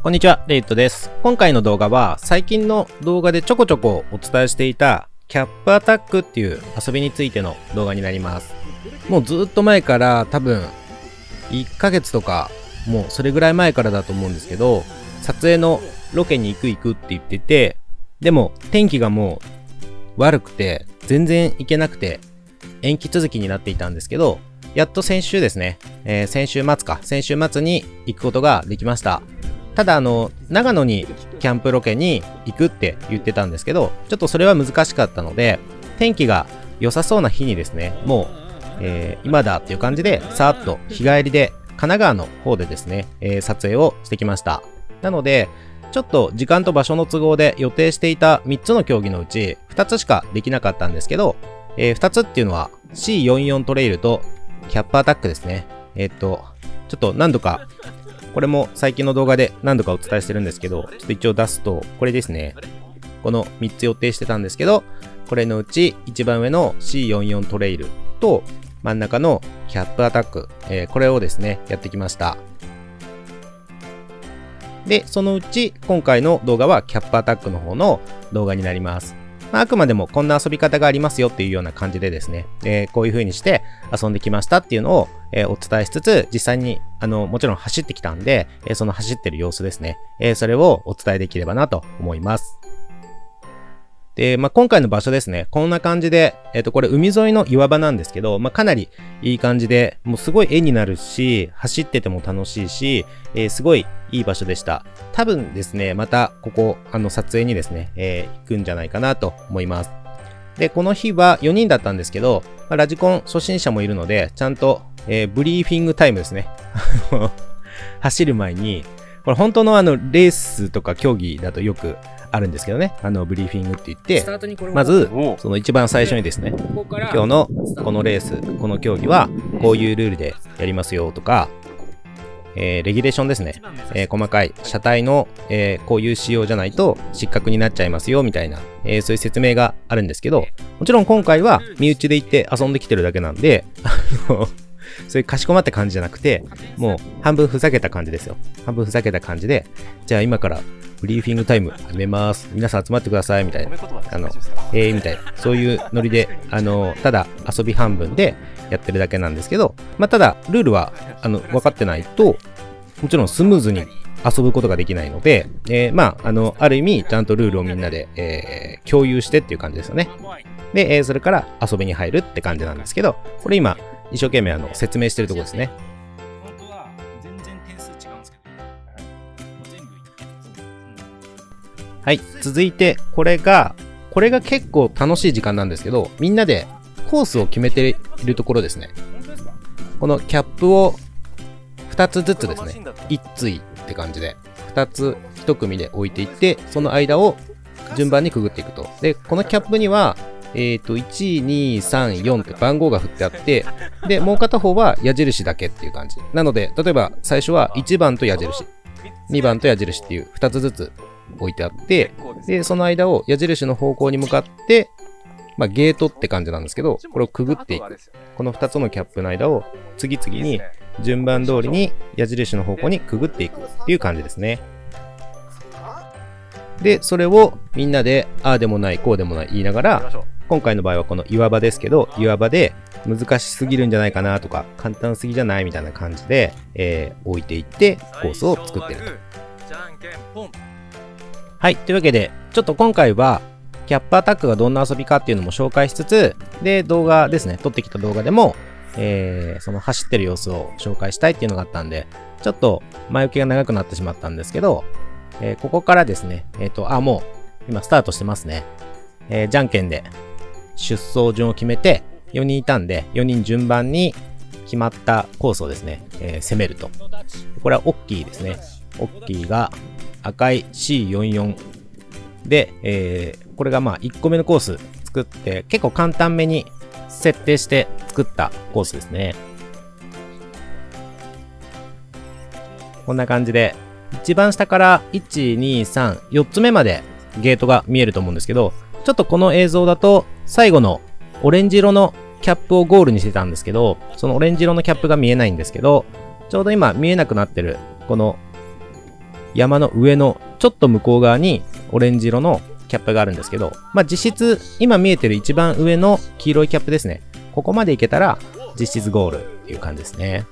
こんにちは、レイトです。今回の動画は最近の動画でちょこちょこお伝えしていたキャップアタックっていう遊びについての動画になります。もうずっと前から多分1ヶ月とかもうそれぐらい前からだと思うんですけど、撮影のロケに行くって言ってて、でも天気がもう悪くて全然行けなくて延期続きになっていたんですけど、やっと先週ですね、先週末に行くことができました。ただ長野にキャンプロケに行くって言ってたんですけど、ちょっとそれは難しかったので、天気が良さそうな日にですね、もう、今だっていう感じでさーっと日帰りで神奈川の方でですね、撮影をしてきました。なのでちょっと時間と場所の都合で予定していた3つの競技のうち2つしかできなかったんですけど、2つっていうのは C44 トレイルとキャップアタックですね。ちょっと何度かこれも最近の動画で何度かお伝えしてるんですけど、ちょっと一応出すとこれですね。この3つ予定してたんですけど、これのうち一番上の C44 トレイルと真ん中のキャップアタック、これをですねやってきました。でそのうち今回の動画はキャップアタックの方の動画になります。あくまでもこんな遊び方がありますよっていうような感じでですね、こういう風にして遊んできましたっていうのを、お伝えしつつ、実際にもちろん走ってきたんで、その走ってる様子ですね、それをお伝えできればなと思います。で、今回の場所ですね、こんな感じで、これ海沿いの岩場なんですけど、かなりいい感じで、もうすごい絵になるし、走ってても楽しいし、すごいいい場所でした。多分ですね、またここ、撮影にですね、行くんじゃないかなと思います。で、この日は4人だったんですけど、ラジコン初心者もいるので、ちゃんと、ブリーフィングタイムですね。走る前に、これ本当のレースとか競技だとよくあるんですけどね、ブリーフィングって言って、まずその一番最初にですね、今日のこのレース、この競技はこういうルールでやりますよとか、レギュレーションですね、細かい車体の、こういう仕様じゃないと失格になっちゃいますよみたいな、そういう説明があるんですけど、もちろん今回は身内で行って遊んできてるだけなんでそういうかしこまった感じじゃなくて、もう半分ふざけた感じですよ。半分ふざけた感じで、じゃあ今からブリーフィングタイム始めます。皆さん集まってくださいみたいな。みたいな。そういうノリで、ただ遊び半分でやってるだけなんですけど、ただルールは分かってないと、もちろんスムーズに遊ぶことができないので、ある意味ちゃんとルールをみんなで、共有してっていう感じですよね。で、それから遊びに入るって感じなんですけど、これ今一生懸命説明してるところですね。本当は全然点数違うんですけど、全部はい、続いてこれが結構楽しい時間なんですけど、みんなでコースを決めているところですね。このキャップを2つずつですね、1対って感じで2つ1組で置いていって、その間を順番にくぐっていくと。でこのキャップには1、2、3、4って番号が振ってあって、で、もう片方は矢印だけっていう感じ。なので、例えば最初は1番と矢印、2番と矢印っていう2つずつ置いてあって、で、その間を矢印の方向に向かって、ゲートって感じなんですけど、これをくぐっていく。この2つのキャップの間を次々に順番通りに矢印の方向にくぐっていくっていう感じですね。で、それをみんなで、ああでもない、こうでもない言いながら、今回の場合はこの岩場ですけど、岩場で難しすぎるんじゃないかなとか、簡単すぎじゃないみたいな感じで、置いていってコースを作ってると。はい、というわけで、ちょっと今回はキャップアタックがどんな遊びかっていうのも紹介しつつ、で、動画ですね、撮ってきた動画でも、その走ってる様子を紹介したいっていうのがあったんで、ちょっと前置きが長くなってしまったんですけど、ここからですね、もう今スタートしてますね。じゃんけんで出走順を決めて、4人いたんで、4人順番に決まったコースをですね、攻めると。これはオッキーですね。オッキーが赤い C44 で、これが1個目のコース作って、結構簡単めに設定して作ったコースですね。こんな感じで、一番下から1、2、3、4つ目までゲートが見えると思うんですけど、ちょっとこの映像だと最後のオレンジ色のキャップをゴールにしてたんですけど、そのオレンジ色のキャップが見えないんですけど、ちょうど今見えなくなってるこの山の上のちょっと向こう側にオレンジ色のキャップがあるんですけど、まあ実質今見えてる一番上の黄色いキャップですね。ここまで行けたら実質ゴールっていう感じですね。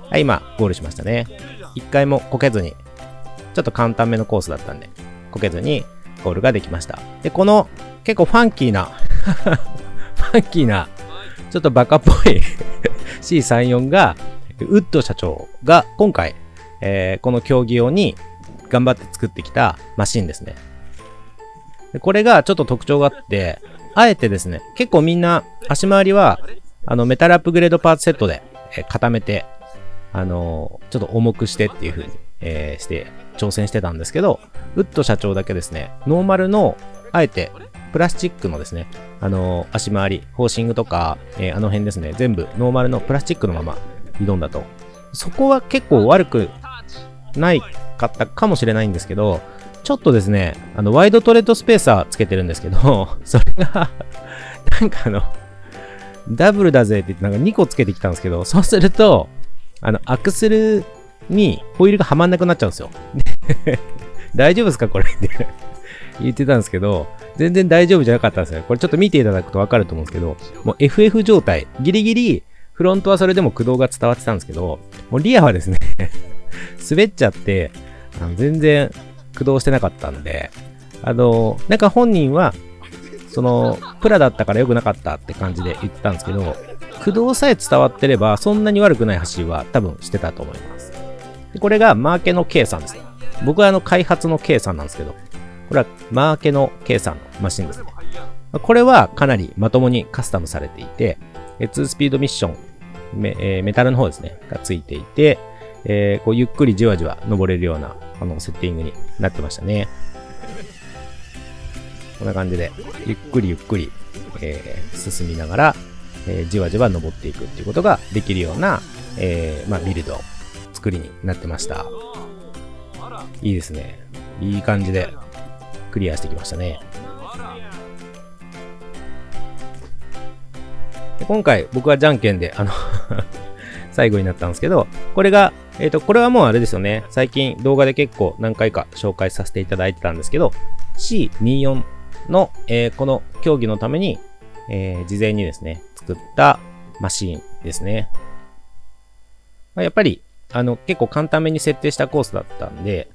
はい、今ゴールしましたね。一回もこけずに、ちょっと簡単めのコースだったんで、こけずにゴールができました。で、この結構ファンキーなちょっとバカっぽいC34 が、ウッド社長が今回、この競技用に頑張って作ってきたマシンですね。でこれがちょっと特徴があって、あえてですね、結構みんな足回りは、メタルアップグレードパーツセットで、固めて、ちょっと重くしてっていう風に、して挑戦してたんですけど、ウッド社長だけですね、ノーマルの、あえて、プラスチックのですね、足回り、ホーシングとか、あの辺ですね、全部ノーマルのプラスチックのまま挑んだと。そこは結構悪くないかったかもしれないんですけど、ちょっとですね、ワイドトレッドスペーサーつけてるんですけど、それがなんかダブルだぜって言ってなんか2個つけてきたんですけど、そうすると、アクセルにホイールがはまんなくなっちゃうんですよ。大丈夫ですかこれって言ってたんですけど、全然大丈夫じゃなかったんですよ。これちょっと見ていただくとわかると思うんですけど、もう FF 状態、ギリギリフロントはそれでも駆動が伝わってたんですけど、もうリアはですね滑っちゃって、全然駆動してなかったんで、なんか本人は、プラだったから良くなかったって感じで言ってたんですけど、駆動さえ伝わってれば、そんなに悪くない走りは多分してたと思います。でこれがマーケの K さんですね。僕は開発の K さんなんですけど、これはマーケの K さんのマシンですね。これはかなりまともにカスタムされていて、2スピードミッション、メタルの方ですね、がついていて、こうゆっくりじわじわ登れるようなセッティングになってましたね。こんな感じでゆっくり、進みながら、じわじわ登っていくっていうことができるような、ビルド作りになってました。いいですね。いい感じでクリアしてきましたね。で今回僕はじゃんけんで最後になったんですけど、これがこれはもうあれですよね。最近動画で結構何回か紹介させていただいてたんですけど、C24 の、この競技のために、事前にですね、作ったマシーンですね。やっぱり、結構簡単めに設定したコースだったんで、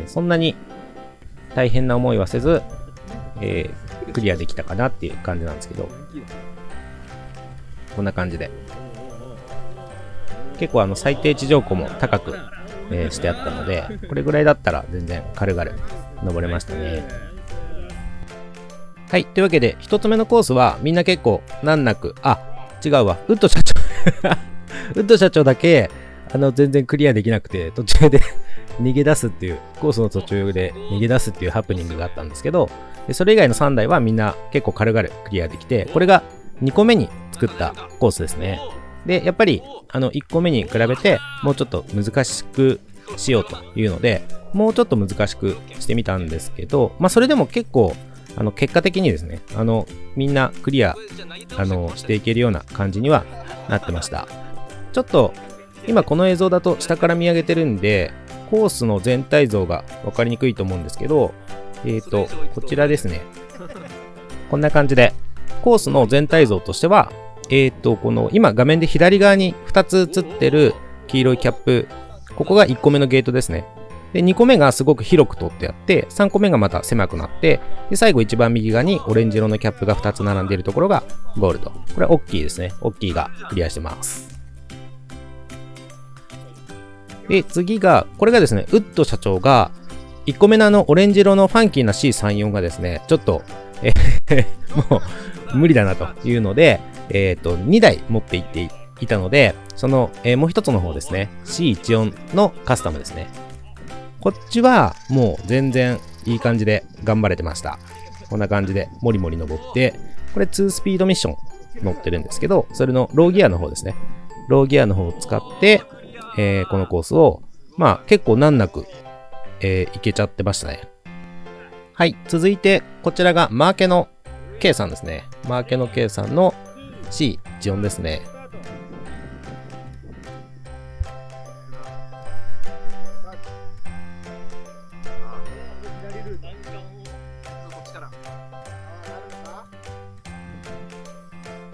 そんなに大変な思いはせず、クリアできたかなっていう感じなんですけど、こんな感じで。結構最低地上高も高く、してあったので、これぐらいだったら全然軽々登れましたね。はい。というわけで、一つ目のコースはみんな結構難なく、違うわ。ウッド社長ウッド社長だけ、全然クリアできなくて、途中で逃げ出すっていう、コースの途中で逃げ出すっていうハプニングがあったんですけど、それ以外の3台はみんな結構軽々クリアできて、これが2個目に作ったコースですね。で、やっぱり、1個目に比べて、もうちょっと難しくしようというので、もうちょっと難しくしてみたんですけど、それでも結構、結果的にですね、みんなクリア、していけるような感じにはなってました。ちょっと、今この映像だと下から見上げてるんで、コースの全体像が分かりにくいと思うんですけど、こちらですね。こんな感じで、コースの全体像としては、この今画面で左側に2つ映ってる黄色いキャップ、ここが1個目のゲートですね。で、2個目がすごく広く取ってあって、3個目がまた狭くなって、で、最後一番右側にオレンジ色のキャップが2つ並んでいるところがゴールド。これは大きいですね。大きいがクリアしてます。で、次が、これがですね、ウッド社長が、1個目のオレンジ色のファンキーな C34 がですね、ちょっと、もう無理だなというので、2台持っていっていたので、その、もう一つの方ですね、C14 のカスタムですね。こっちはもう全然いい感じで頑張れてました。こんな感じでもりもり登って、これ2スピードミッション乗ってるんですけど、それのローギアの方ですね。ローギアの方を使って、このコースを、結構難なく、いけちゃってましたね。はい。続いて、こちらがマーケの K さんですね。マーケの K さんの C14 ですね。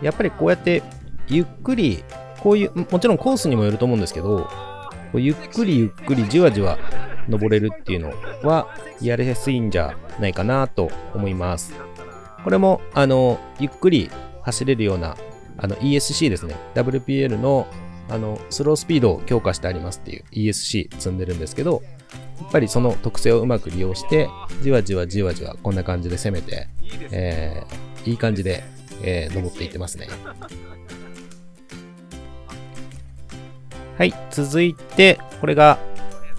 やっぱりこうやってゆっくり、こういう、もちろんコースにもよると思うんですけど、ゆっくりゆっくりじわじわ登れるっていうのはやりやすいんじゃないかなと思います。これもゆっくり走れるようなESC ですね。WPL のスロースピードを強化してありますっていう ESC 積んでるんですけど、やっぱりその特性をうまく利用してじわじわじわじわこんな感じで攻めて、いい感じで、登っていってますね。はい、続いてこれが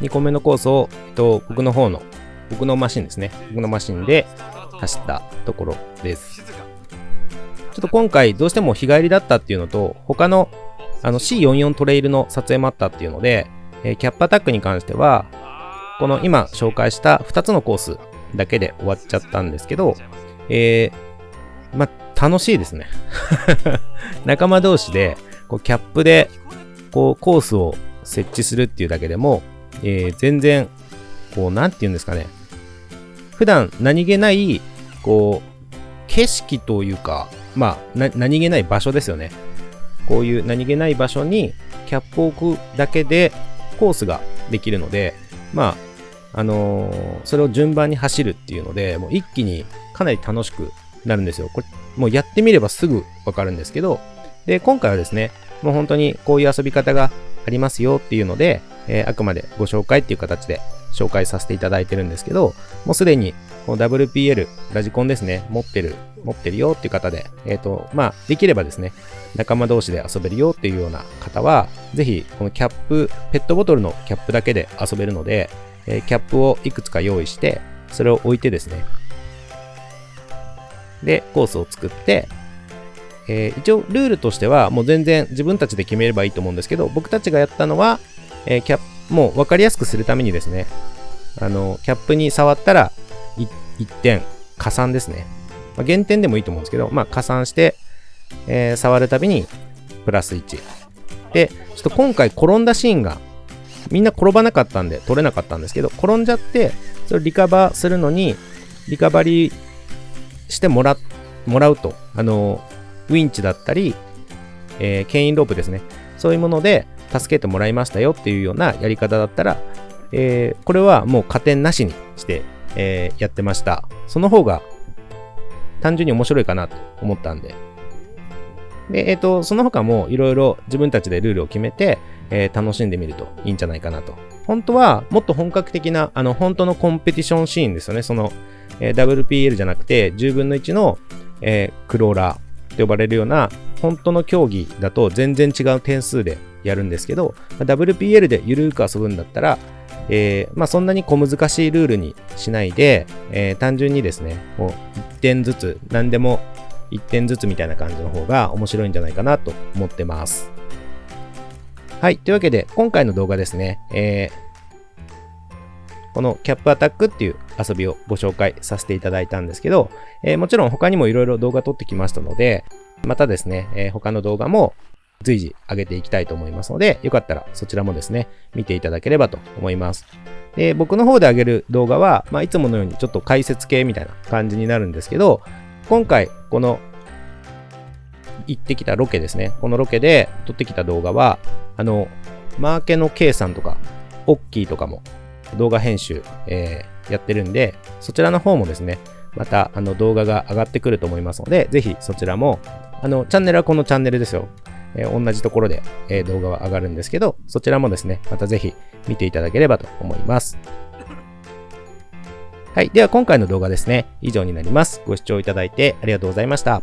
2個目のコースを、僕のマシンですね。僕のマシンで走ったところです。ちょっと今回どうしても日帰りだったっていうのと、他のC44 トレイルの撮影もあったっていうので、キャップアタックに関してはこの今紹介した2つのコースだけで終わっちゃったんですけど、楽しいですね。仲間同士でキャップでコースを設置するっていうだけでも、全然なんていうんですかね、普段何気ない景色というか、何気ない場所ですよね。こういう何気ない場所にキャップを置くだけでコースができるので、それを順番に走るっていうので、もう一気にかなり楽しくなるんですよ。これもうやってみればすぐわかるんですけど、で今回はですね、もう本当にこういう遊び方がありますよっていうので、あくまでご紹介っていう形で紹介させていただいてるんですけど、もうすでにこの WPL ラジコンですね、持ってるよっていう方で、できればですね、仲間同士で遊べるよっていうような方は、ぜひこのキャップ、ペットボトルのキャップだけで遊べるので、キャップをいくつか用意して、それを置いてですね、でコースを作って、一応ルールとしてはもう全然自分たちで決めればいいと思うんですけど、僕たちがやったのは、もう分かりやすくするためにですね、キャップに触ったら1点加算ですね。減点でもいいと思うんですけど、加算して、触るたびにプラス1で、ちょっと今回転んだシーンがみんな転ばなかったんで取れなかったんですけど、転んじゃってそれをリカバーするのにリカバリーしてもらうと、ウィンチだったり、牽引ロープですね、そういうもので助けてもらいましたよっていうようなやり方だったら、これはもう加点なしにして、やってました。その方が単純に面白いかなと思ったんで。で、その他もいろいろ自分たちでルールを決めて、楽しんでみるといいんじゃないかなと。本当はもっと本格的な本当のコンペティションシーンですよね。その、WPL じゃなくて10分の1の、クローラーと呼ばれるような本当の競技だと全然違う点数でやるんですけど、WPL でゆるーく遊ぶんだったら、そんなに小難しいルールにしないで、単純にですね、もう1点ずつ、何でも1点ずつみたいな感じの方が面白いんじゃないかなと思ってます。はい、というわけで今回の動画ですね、このキャップアタックっていう遊びをご紹介させていただいたんですけど、もちろん他にもいろいろ動画撮ってきましたので、またですね、他の動画も随時上げていきたいと思いますので、よかったらそちらもですね、見ていただければと思います。で、僕の方で上げる動画は、いつものようにちょっと解説系みたいな感じになるんですけど、今回この行ってきたロケですね、このロケで撮ってきた動画は、マーケの K さんとかオッキーとかも動画編集、やってるんで、そちらの方もですね、また動画が上がってくると思いますので、ぜひそちらもチャンネルはこのチャンネルですよ。同じところで、動画は上がるんですけど、そちらもですね、またぜひ見ていただければと思います。はい。では今回の動画ですね、以上になります。ご視聴いただいてありがとうございました。